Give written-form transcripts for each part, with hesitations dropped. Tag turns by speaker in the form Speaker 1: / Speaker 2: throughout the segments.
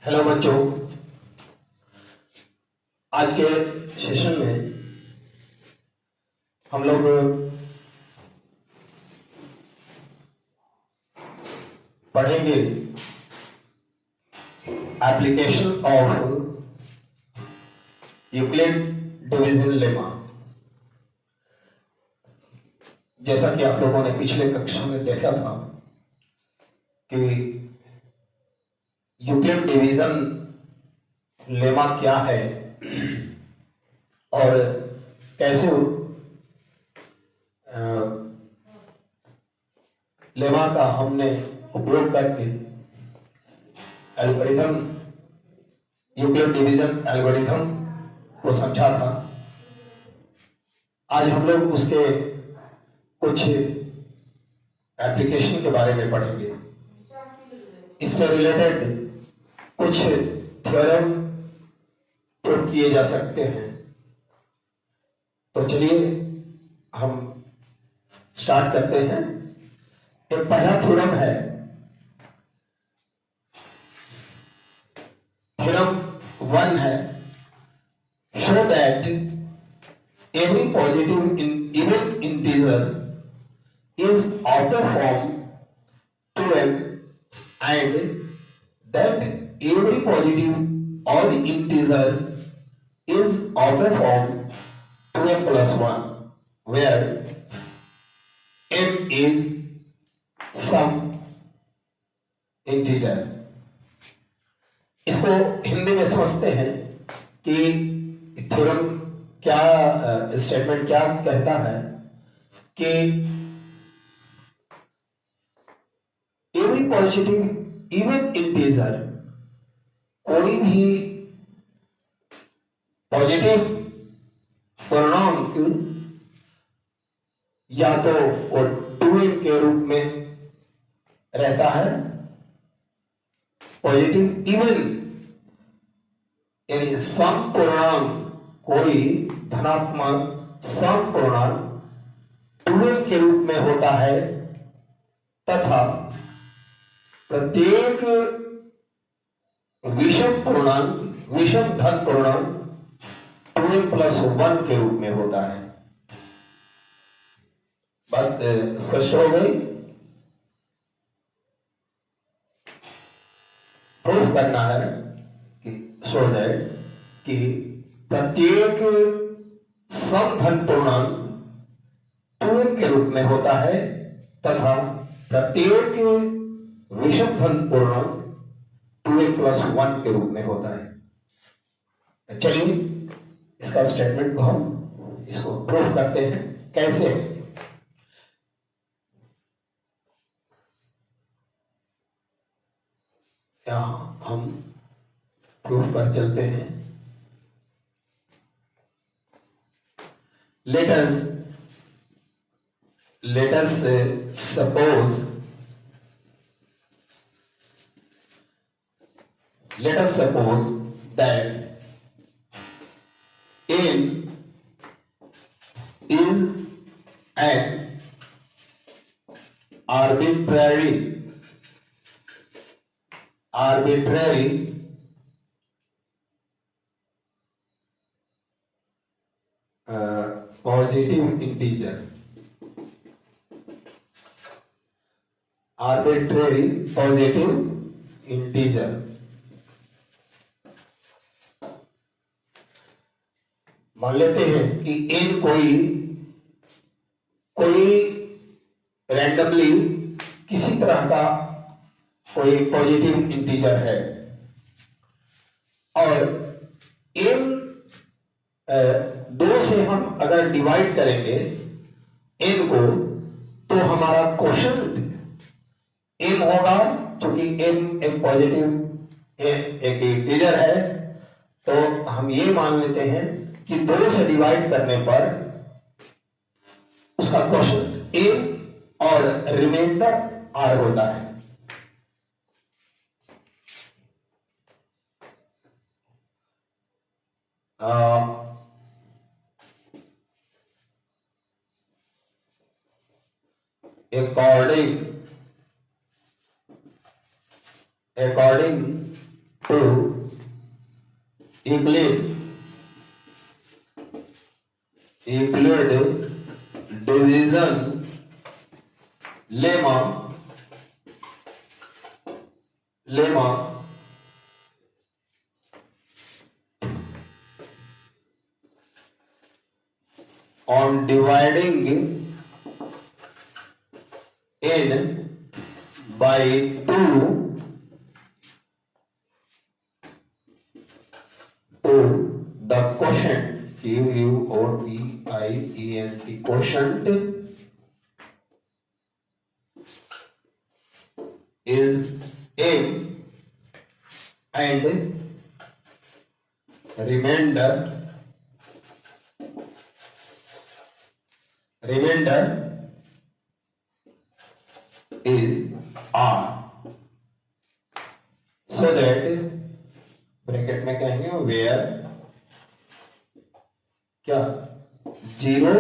Speaker 1: Hello बच्चों, आज के सेशन में हम लोग पढ़ेंगे application of Euclid division lemma. जैसा कि आप लोगों ने पिछले कक्षा में देखा था कि यूक्लिड डिवीजन लेमा क्या है और कैसे लेमा का हमने उपयोग करके एल्गोरिथम, यूक्लिड डिवीजन एल्गोरिथम को समझा था। आज हम लोग उसके कुछ एप्लीकेशन के बारे में पढ़ेंगे। इससे रिलेटेड कुछ थ्योरम प्रूव किए जा सकते हैं। तो चलिए हम स्टार्ट करते हैं। एक पहला थ्योरम है, थ्योरम 1 है, show that every positive even integer is outer form 2n and that every positive odd integer is outer form 2n plus 1 where n is some integer। इसको हिंदी में समझते हैं कि थ्योरम क्या, स्टेटमेंट क्या कहता है कि एवरी पॉजिटिव इवन इंटीजर, कोई भी पॉजिटिव पूर्णांक या तो वो 2n के रूप में रहता है, पॉजिटिव इवन यानी सम पूर्णांक, कोई धनात्मक सम पूर्णांक 2n के रूप में होता है, तथा प्रत्येक विषम पूर्णांक, विषम धन पूर्णांक 2n plus 1 के रूप में होता है। बात स्पष्ट हो गई? प्रूफ करना है कि शो दैट कि प्रत्येक सम धन पूर्णांक 2n के रूप में होता है तथा प्रत्येक विषम धन पूर्णांक 2n plus 1 के रूप में होता है। चलिए इसका स्टेटमेंट को हम इसको प्रूफ करते हैं। कैसे? यहां हम प्रूफ पर चलते हैं। let us suppose that n is an arbitrary positive integer, arbitrary positive integer। मान लेते हैं कि n कोई रैंडमली किसी तरह का कोई पॉजिटिव इंटीजर है और n 2 से हम अगर डिवाइड करेंगे n को, तो हमारा क्वोशंट m होगा। क्योंकि m एक पॉजिटिव एक इंटीजर है, तो हम ये मान लेते हैं कि 2 से डिवाइड करने पर उसका क्वोशंट m और रिमाइंडर r होता है। according to Euclid division lemma on dividing n by 2 to the quotient QUOTIENT quotient is m and remainder is r, so that bracket में कहेंगे वेयर क्या 0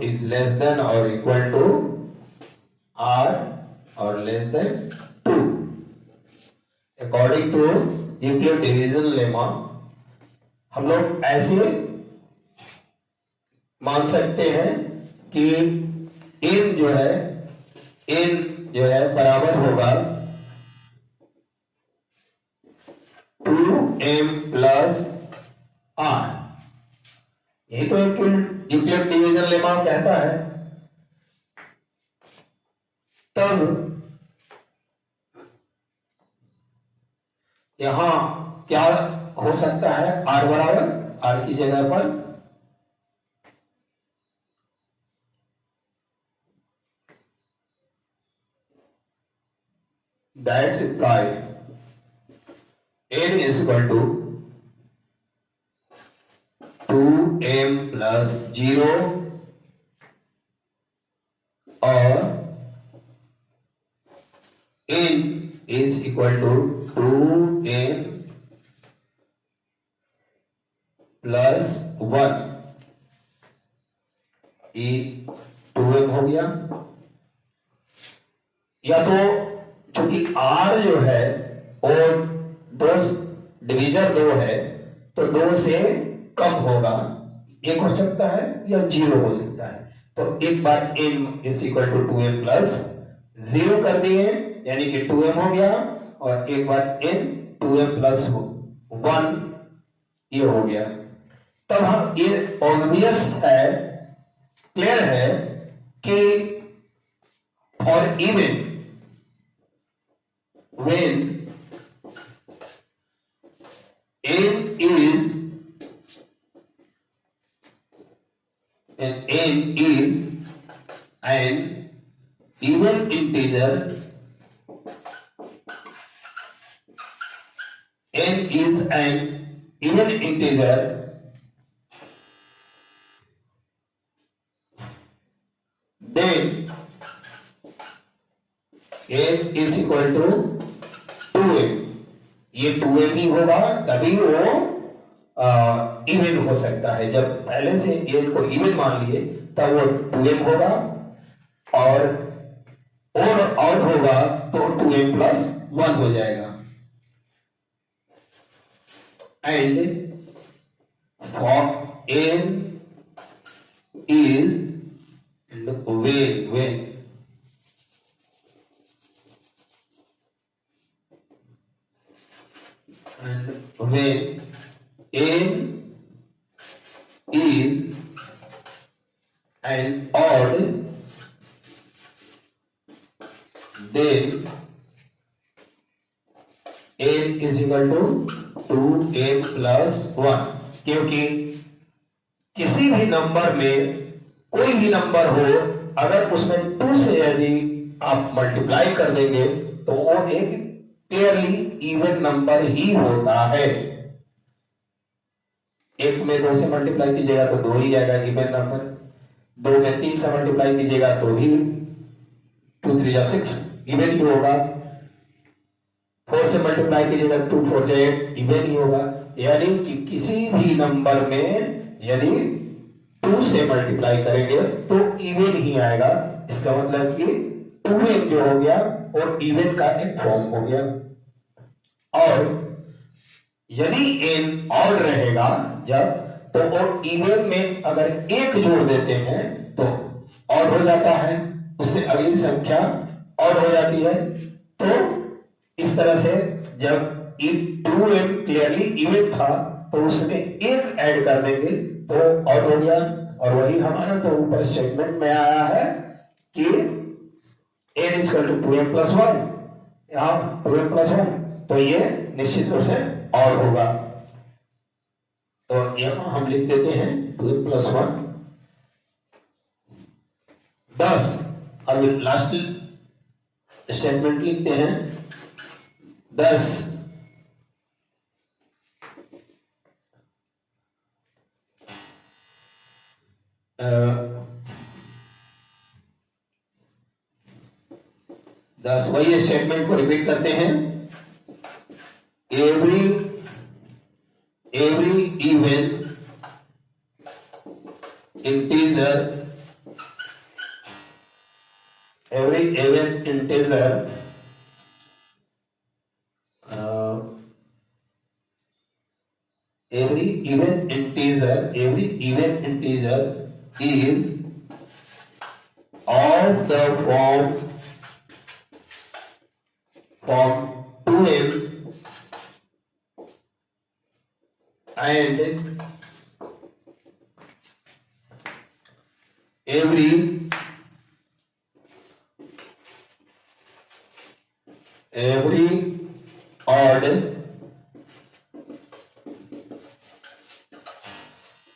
Speaker 1: is less than or equal to r or less than 2 according to Euclid division lemma। हम लोग ऐसे मान सकते हैं कि n जो है बराबर होगा 2m प्लस r। यही तो यूक्लिड डिवीजन लेमा कहता है। तब यहां क्या हो सकता है, r बराबर r की जगह पर that's imply n is equal to 2m plus 0 or n is equal to 2m plus 1। ये 2m हो गया, या तो चूंकि r जो है और डिवीजन 2 है तो 2 से कम होगा, 1 हो सकता है या 0 हो सकता है। तो एक बार m is equal to 2m plus 0 कर दिए, यानी कि 2m हो गया, और एक बार n 2m प्लस 1 ये हो गया। तब हम ये ऑब्वियस है, क्लियर है कि for even when n is an even integer, then n is equal to 2m। ये 2m ही होगा, तभी वो इवन हो सकता है। जब पहले से n को इवन मान लिए तब वो 2m होगा, और ऑड होगा तो 2m प्लस 1 हो जाएगा। And for n is when and when n is an odd, then n is equal to 2m plus 1। क्योंकि किसी भी नंबर में कोई भी नंबर हो, अगर उसमें 2 से यदि आप मल्टीप्लाई कर देंगे तो वो एक क्लियरली इवन नंबर ही होता है। एक में 2 से मल्टीप्लाई कीजिएगा तो 2 ही जाएगा इवन नंबर, 2 में 3 से मल्टीप्लाई कीजिएगा तो भी 2 3 या 6 इवन ही होगा, 4 से मल्टीप्लाई कीजिएगा 2 4 8 इवन ही होगा। यानी कि किसी भी नंबर में यदि 2 से मल्टीप्लाई करेंगे तो इवन ही आएगा। इसका मतलब कि 2m जो हो गया और इवन का एक फॉर्म हो गया। और यदि n ऑड रहेगा जब, तो और इवन में अगर एक जोड़ देते हैं तो ऑड हो जाता है, उससे अगली संख्या ऑड हो जाती है। तो इस तरह से जब 2m क्लियरली इवन था तो उसमें एक ऐड कर देंगे तो ऑड हो गया। और वही हमारा तो ऊपर स्टेटमेंट में आया है कि n equal to 2m plus 1, यहां 2m प्लस 1, तो ये निश्चित रूप से ऑड होगा। तो यहां हम लिख देते हैं 2m प्लस 1 10। अब लास्ट स्टेटमेंट लिखते हैं 10 10। वही स्टेटमेंट को रिपीट करते हैं। Every even integer, every even integer is of the form 2m and every odd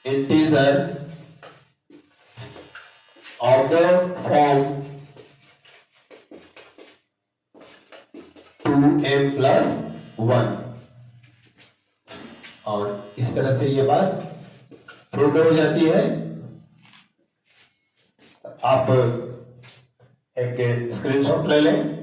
Speaker 1: integer of the form 2m plus 1। और इस तरह से ये बात प्रूव हो जाती है। आप एक स्क्रीनशॉट ले लें।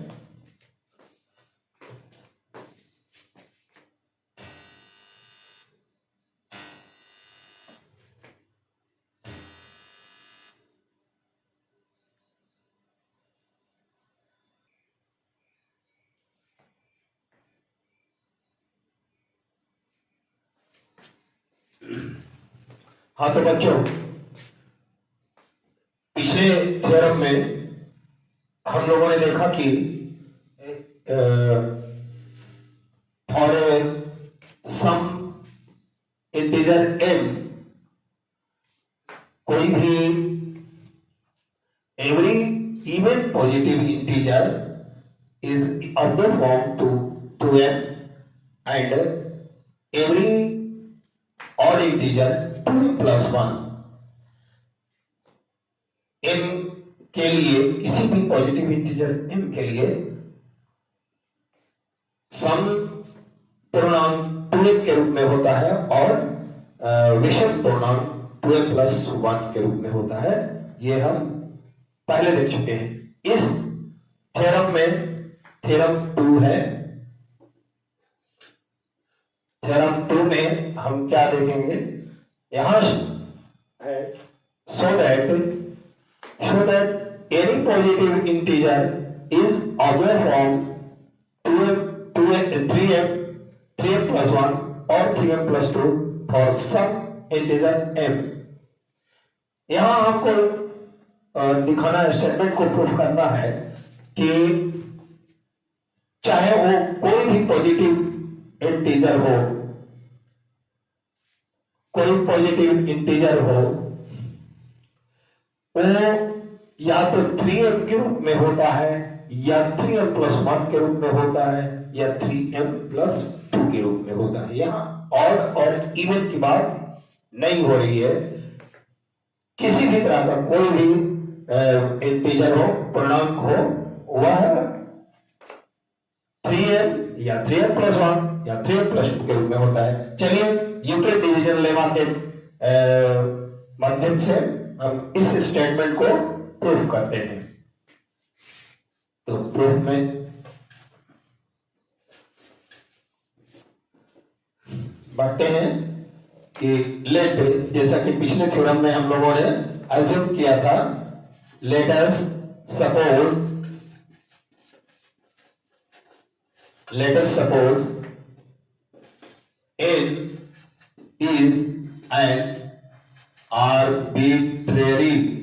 Speaker 1: हाँ तो बच्चों, पिछले थ्योरम में हम लोगों ने देखा कि फॉर सम इंटीजर m कोई भी every even positive integer is of the form 2m and every odd integer 2m plus 1। m के लिए, किसी भी पॉजिटिव इंटीजर m के लिए सम पूर्णांक 2m के रूप में होता है और विषम पूर्णांक 2m प्लस 1 के रूप में होता है। ये हम पहले देख चुके हैं। इस थ्योरम में थ्योरम 2 है। थ्योरम 2 में हम क्या देखेंगे, यहां है so that any positive integer is of the form 3m plus 1 or 3m plus 2 for some integer m। यहां हमको दिखाना, स्टेटमेंट को प्रूफ करना है कि चाहे वो कोई भी पॉजिटिव इंटीजर हो, कोई पॉजिटिव इंटीजर हो, वो या तो 3m के रूप में होता है, या 3m प्लस 1 के रूप में होता है, या 3m प्लस 2 के रूप में होता है। यहाँ ऑड और इवन की बात नहीं हो रही है। किसी भी तरह का कोई भी इंटीजर हो, पूर्णांक हो, वह 3m या 3m प्लस 1 या 3m प्लस 2 के रूप में होता है। चलिए यूक्लिड डिवीजन लेमा के माध्यम से हम इस स्टेटमेंट को प्रूव करते हैं। तो प्रूफ में बढ़ते हैं कि लेट, जैसा कि पिछले थ्योरम में हम लोगों ने अज्यूम किया था, let us suppose Let us suppose n is an arbitrary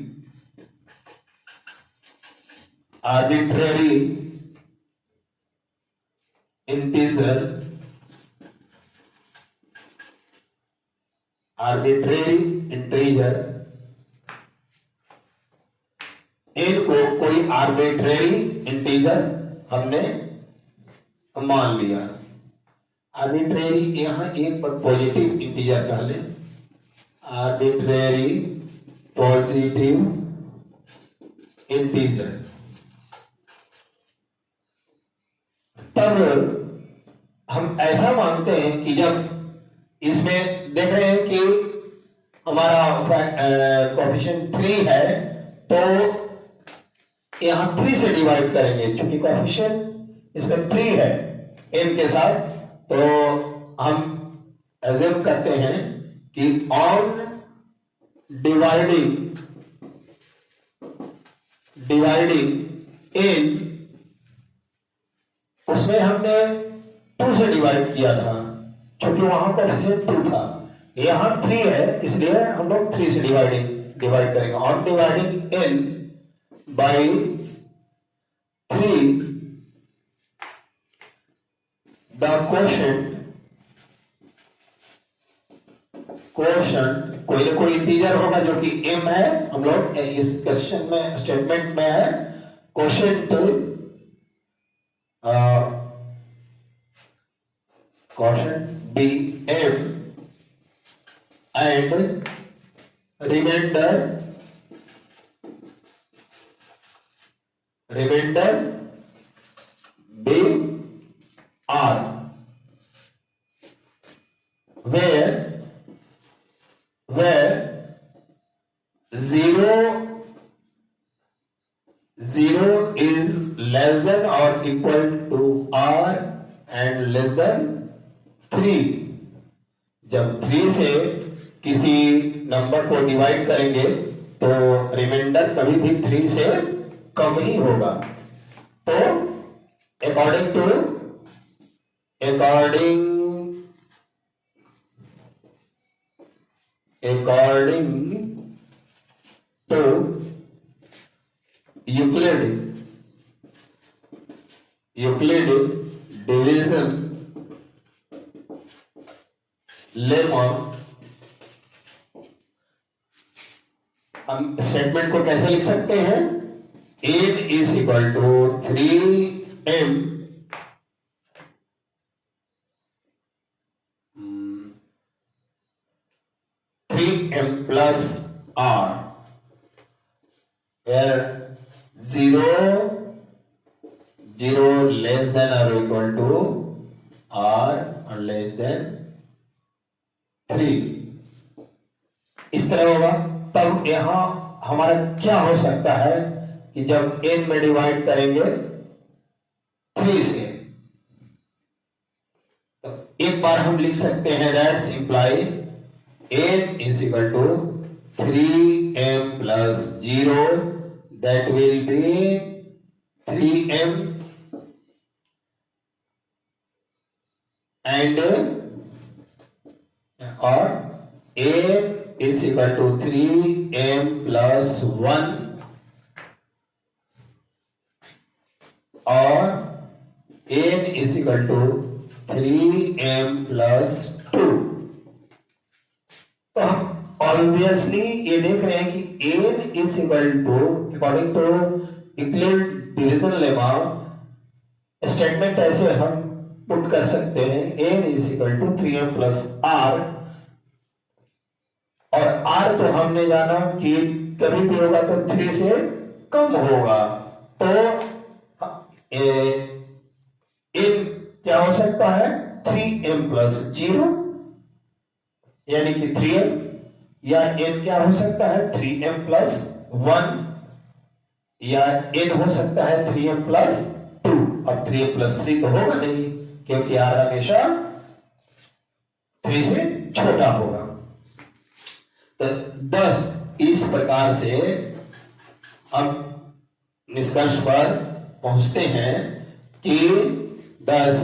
Speaker 1: integer, n को कोई आर्बिट्रेरी इंटीजर हमने मान लिया। आर्बिट्रेरी यहां एक पर पॉजिटिव इंटीजर कह ले, आर्बिट्रेरी पॉजिटिव इंटीजर। तब हम ऐसा मानते हैं कि जब इसमें देख रहे हैं कि हमारा कोएफिशिएंट 3 है, तो यहां 3 से डिवाइड करेंगे, क्योंकि कोएफिशिएंट इसमें 3 है n के साथ। तो हम एज्यूम करते हैं कि ऑन डिवाइडिंग n, उसमें हमने 2 से डिवाइड किया था, क्योंकि वहां कोएफिशिएंट 2 था। यहां 3 है, इसलिए हम लोग 3 से डिवाइड करेंगे। On dividing n by 3, the quotient कोई ना कोई इंटीजर होगा जो कि m है, हम लोग इस क्वेश्चन में स्टेटमेंट में है quotient be m and remainder be r, where 0 is less than or equal to r and less than 3। जब 3 से किसी नंबर को डिवाइड करेंगे तो रिमाइंडर कभी भी 3 से कम ही होगा। तो according to Euclid division lemma, हम स्टेटमेंट को कैसे लिख सकते हैं? n is equal to 3m plus r, where 0 less than or equal to r or less than 3। इस तरह होगा। तब यहां हमारा क्या हो सकता है कि जब n में डिवाइड करेंगे 3 से, तो एक बार हम लिख सकते हैं that's imply n is equal to 3m plus 0, that will be 3m and or n is equal to 3m plus 1 or n is equal to 3m plus 2। तो हम ऑब्वियसली ये देख रहे हैं कि n is equal to according to Euclid division lemma statement ऐसे हम put कर सकते हैं n is equal to 3m plus r, और r तो हमने जाना कि कभी भी होगा तो 3 से कम होगा। तो n क्या हो सकता है? 3m प्लस 0 यानी कि 3m, या n क्या हो सकता है? 3m प्लस 1, या n हो सकता है 3m प्लस 2। अब 3m प्लस 3 तो होगा नहीं, क्योंकि r हमेशा 3 से छोटा होगा। तो 10 इस प्रकार से हम निष्कर्ष पर पहुंचते हैं कि Thus,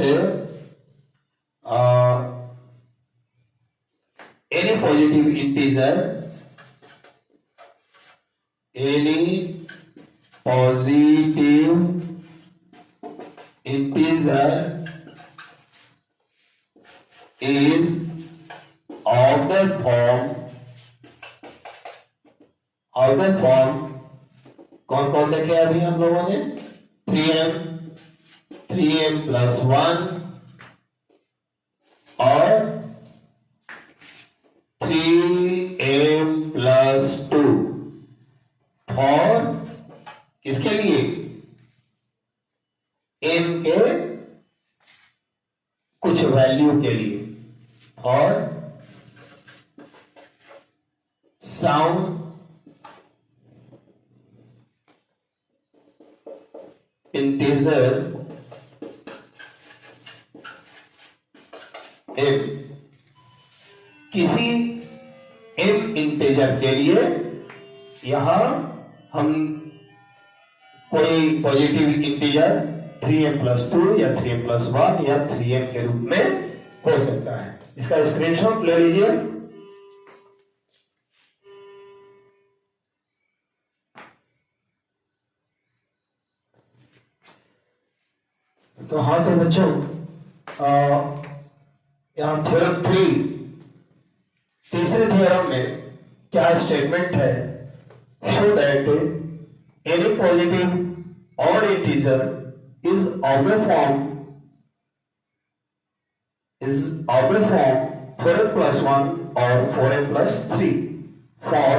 Speaker 1: any positive integer is of the form कौन कौन देखे अभी हम लोगों ने 3m plus 1 और 3m plus 2 और किसके लिए m के कुछ वैल्यू के लिए और सम इंटीजर m किसी m इंटीजर के लिए यहां हम कोई पॉजिटिव इंटीजर 3m plus 2 या 3m plus 1 या 3m के रूप में हो सकता है। इसका स्क्रीनशॉट ले लीजिए। तो हाँ, तो बच्चों यहां थ्योरम 3 तीसरे थ्योरम में क्या स्टेटमेंट है? Show that any positive odd integer is of the form 4m plus 1 or 4m plus 3 for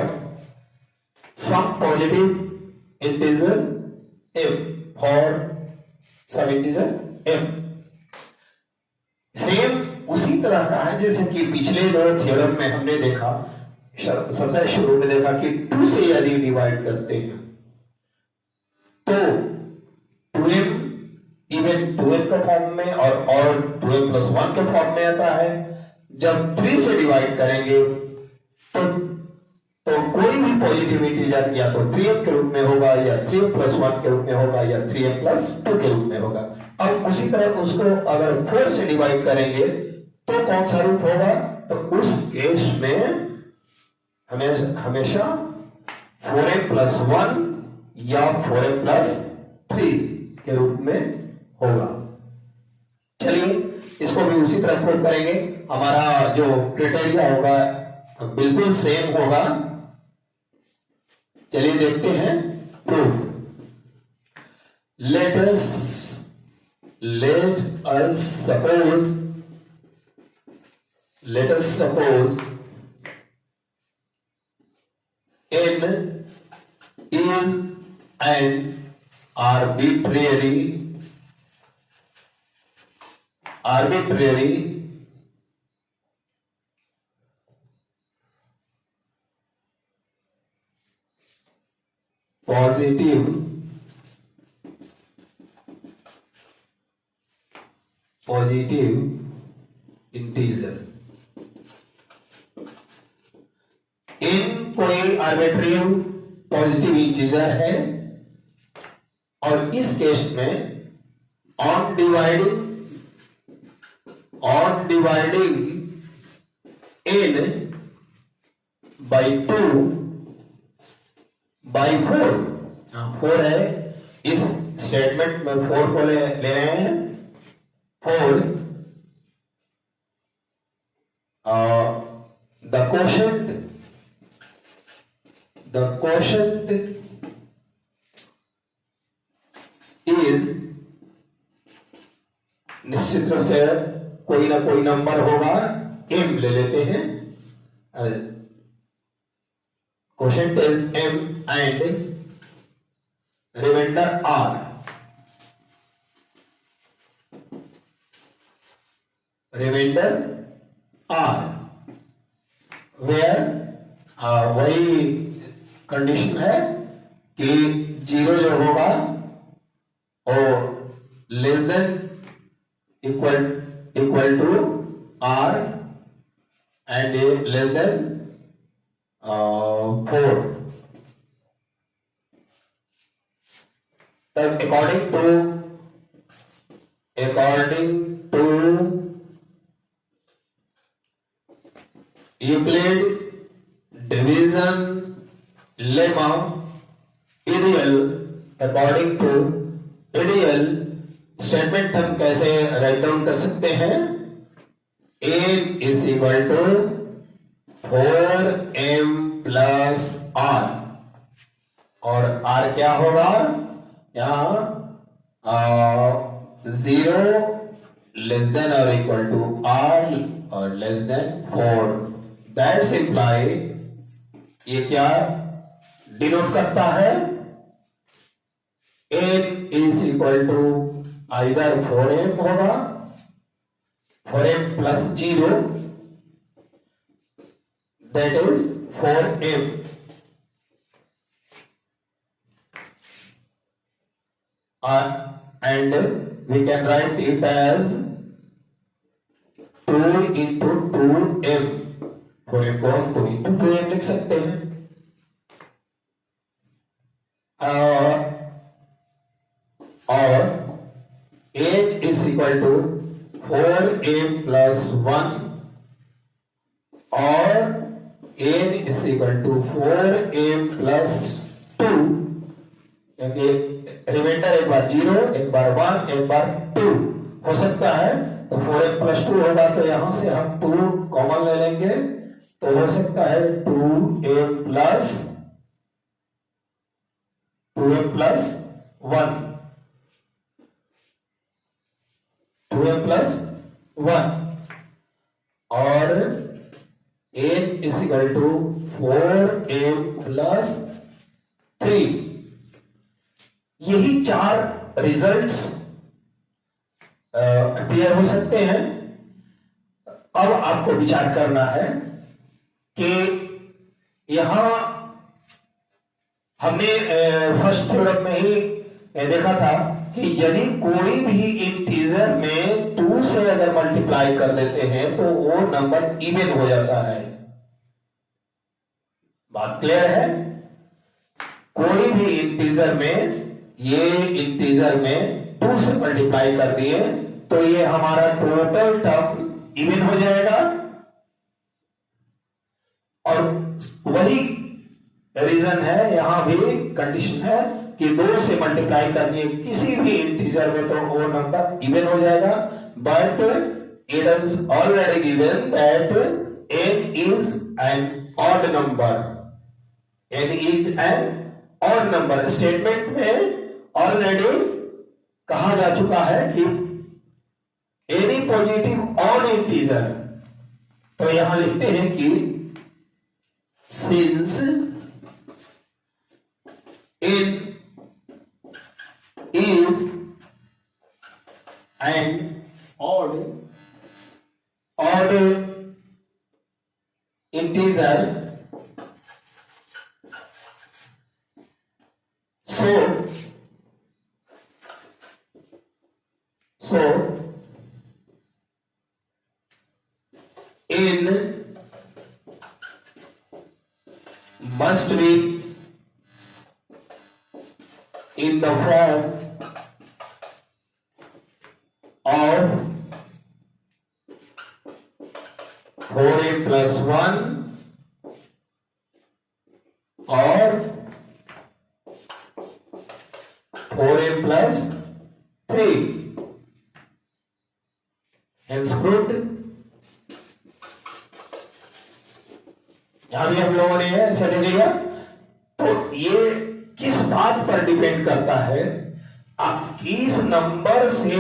Speaker 1: some positive integer m same उसी तरह का है जैसे कि पिछले दो थ्योरम में हमने देखा। सबसे शुरू में देखा कि 2 से यदि डिवाइड करते हैं तो 2m इवन 2m के फॉर्म में और 2m plus 1 के फॉर्म में आता है। जब 3 से डिवाइड करेंगे तो कोई भी पॉजिटिव इंटीजर या तो 3m के रूप में होगा या 3m plus 1 के रूप में होगा या 3m plus 2 के रूप में होगा। अब उसी तरह उसको अगर 4 से डिवाइड करेंगे तो कौन सा रूप होगा? तो उस केस में हमेशा 4m plus 1 या 4m plus 3 के रूप में होगा। चलिए इसको भी उसी तरह प्रूव करेंगे। हमारा जो क्राइटेरिया होगा बिल्कुल सेम होगा। चलिए देखते हैं proof. Let us suppose n is an arbitrary positive integer. n कोई आर्बिट्रेरी पॉजिटिव इंटीजर है और इस केस में on dividing n by 2 by 4 है। इस स्टेटमेंट में 4 को ले रहे हैं। 4 the quotient is निश्चित रूप से कोई ना कोई नंबर होगा। m ले लेते हैं। quotient is m and remainder r। where वही कंडीशन है कि 0 जो होगा वो less than equal to r and less than 4। तब according according to Euclid division lemma, ideal, according to ideal स्टेटमेंट हम कैसे राइट डाउन कर सकते हैं? m is equal to 4m plus r, और r क्या होगा यहां 0 लेस देन और इक्वल टू r और लेस देन 4। दैट्स इंप्लाई ये क्या डिनोट करता है? m is equal to either 4m होगा, 4m plus 0, that is 4m, and we can write it as 2 into 2m। 4m को हम 2 into 2m लिख सकते हैं। और m is equal to 4m plus 1 और n is equal to 4m plus 2, क्योंकि reminder एक बार 0, एक बार 1, एक बार 2 हो सकता है, तो 4m plus 2 होगा, तो यहां से हम 2 कॉमन ले लेंगे, तो हो सकता है 2m plus 1, 2m plus 1 और n is equal to 4m plus 3। यही 4 रिजल्ट्स क्लियर हो सकते हैं। अब आपको विचार करना है कि यहां हमने फर्स्ट थ्योरम में ही देखा था कि यदि कोई भी इंटीजर में 2 से अगर मल्टीप्लाई कर देते हैं तो वो नंबर इवन हो जाता है। बात क्लियर है? कोई भी इंटीजर में, ये इंटीजर में 2 से मल्टीप्लाई कर दिए तो ये हमारा टोटल टर्म इवन हो जाएगा, और वही रीजन है, यहां भी कंडीशन है कि 2 से मल्टीप्लाई करनी है किसी भी इंटीजर में तो वो नंबर इवन हो जाएगा। But it is already given that n is an odd number, n is an odd number. Statement में ऑलरेडी कहा जा चुका है कि एनी पॉजिटिव ऑड इंटीजर, तो यहां लिखते हैं कि since n is an odd integer, so n must be in the form of 4m plus 1 or 4m plus 3, hence proved। यहां भी हम लोगों ने ऐसे ले लिया। तो ये किस बात पर डिपेंड करता है? आप किस नंबर से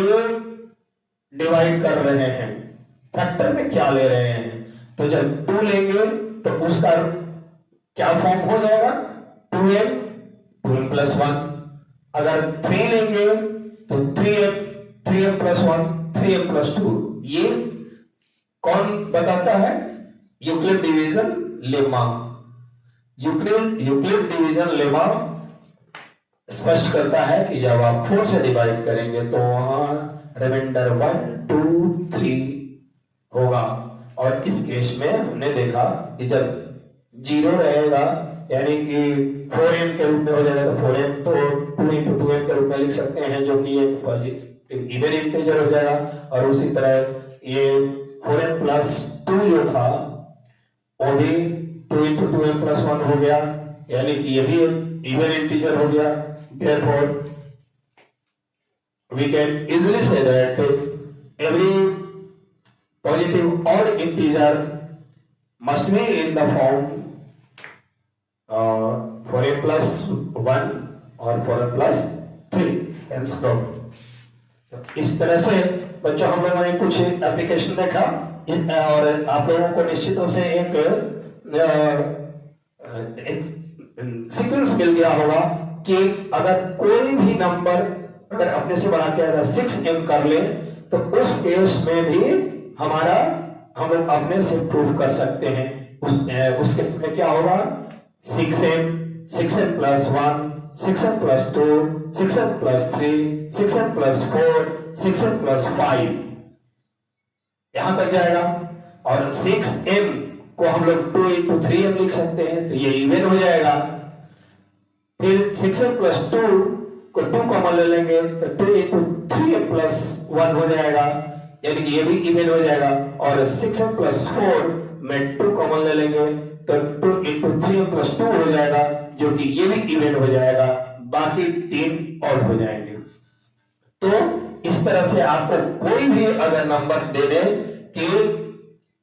Speaker 1: डिवाइड कर रहे हैं, फैक्टर में क्या ले रहे हैं। तो जब 2 लेंगे तो उसका क्या फॉर्म हो जाएगा? 2m plus 1। अगर 3 लेंगे तो 3m plus 1, 3m plus 2। ये कौन बताता है? Euclid division lemma. Euclid division lemma स्पष्ट करता है कि जब आप 4 से डिवाइड करेंगे तो वहां रिमाइंडर 1, 2, 3 होगा, और इस केस में हमने देखा कि जब 0 रहेगा यानी कि 4m के रूप में हो जाएगा, तो 4m तो 2 into 2m के रूप में लिख सकते हैं, जो कि एक पॉजिटिव इवन इंटीजर हो जाएगा। और उसी तरह ये 4n प्लस 2 जो था वो भी 2 इंटू 2n प्लस 1 हो गया, यानी कि ये भी इवन इंटीजर हो गया। Therefore we can easily say that every positive odd integer must be in the form 4n plus 1 और 4n plus 3 hence proof। इस तरह से बच्चों हम लोगों ने कुछ एप्लीकेशन देखा और आप लोगों को निश्चित रूप से एक सीक्वेंस मिल गया होगा कि अगर कोई भी नंबर अगर अपने से बढ़ा के अगर 6m कर ले तो उस केस में भी हम लोग अपने से प्रूव कर सकते हैं। उस केस में क्या होगा, 6m plus 1, 6m plus 2, 6m plus 3, 6m plus 4, 6m plus 5 यहां तक जाएगा। और 6m को हम लोग 2 इंटू 3m लिख सकते हैं तो ये इवन हो जाएगा। फिर 6m प्लस 2 को 2 कॉमन ले लेंगे तो 2 इंटू 3m प्लस 1 हो जाएगा, यानी कि ये भी इवन हो जाएगा। और 6m प्लस 4 में 2 कॉमन ले लेंगे तो 2 इंटू 3m प्लस 2 हो जाएगा, जो कि ये भी इवन हो जाएगा। बाकी 3 ऑड हो जाएंगे। तो इस तरह से आपको कोई भी अगर नंबर दे दे कि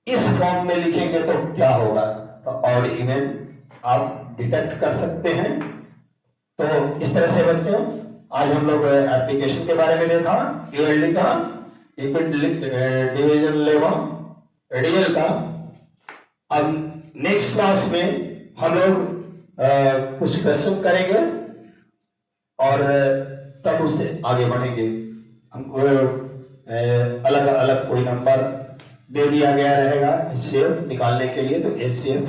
Speaker 1: इस फॉर्म में लिखेंगे तो क्या होगा, तो ऑड इवन आप डिटेक्ट कर सकते हैं। तो इस तरह से बच्चों आज हम लोग एप्लीकेशन के बारे में देखा, यूएलडी का, डिवीजन लेवा रियल का। अब नेक्स्ट क्लास में हम लोग कुछ क्वेश्चन करेंगे और तब उससे आगे बढ़ेंगे। हमको अलग अलग कोई नंबर दे दिया गया रहेगा HCF निकालने के लिए, तो HCF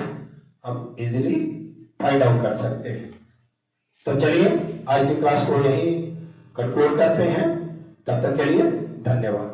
Speaker 1: हम इजीली फाइंड आउट कर सकते हैं। तो चलिए आज की क्लास को यही कंक्लूड करते हैं। तब तक के लिए धन्यवाद।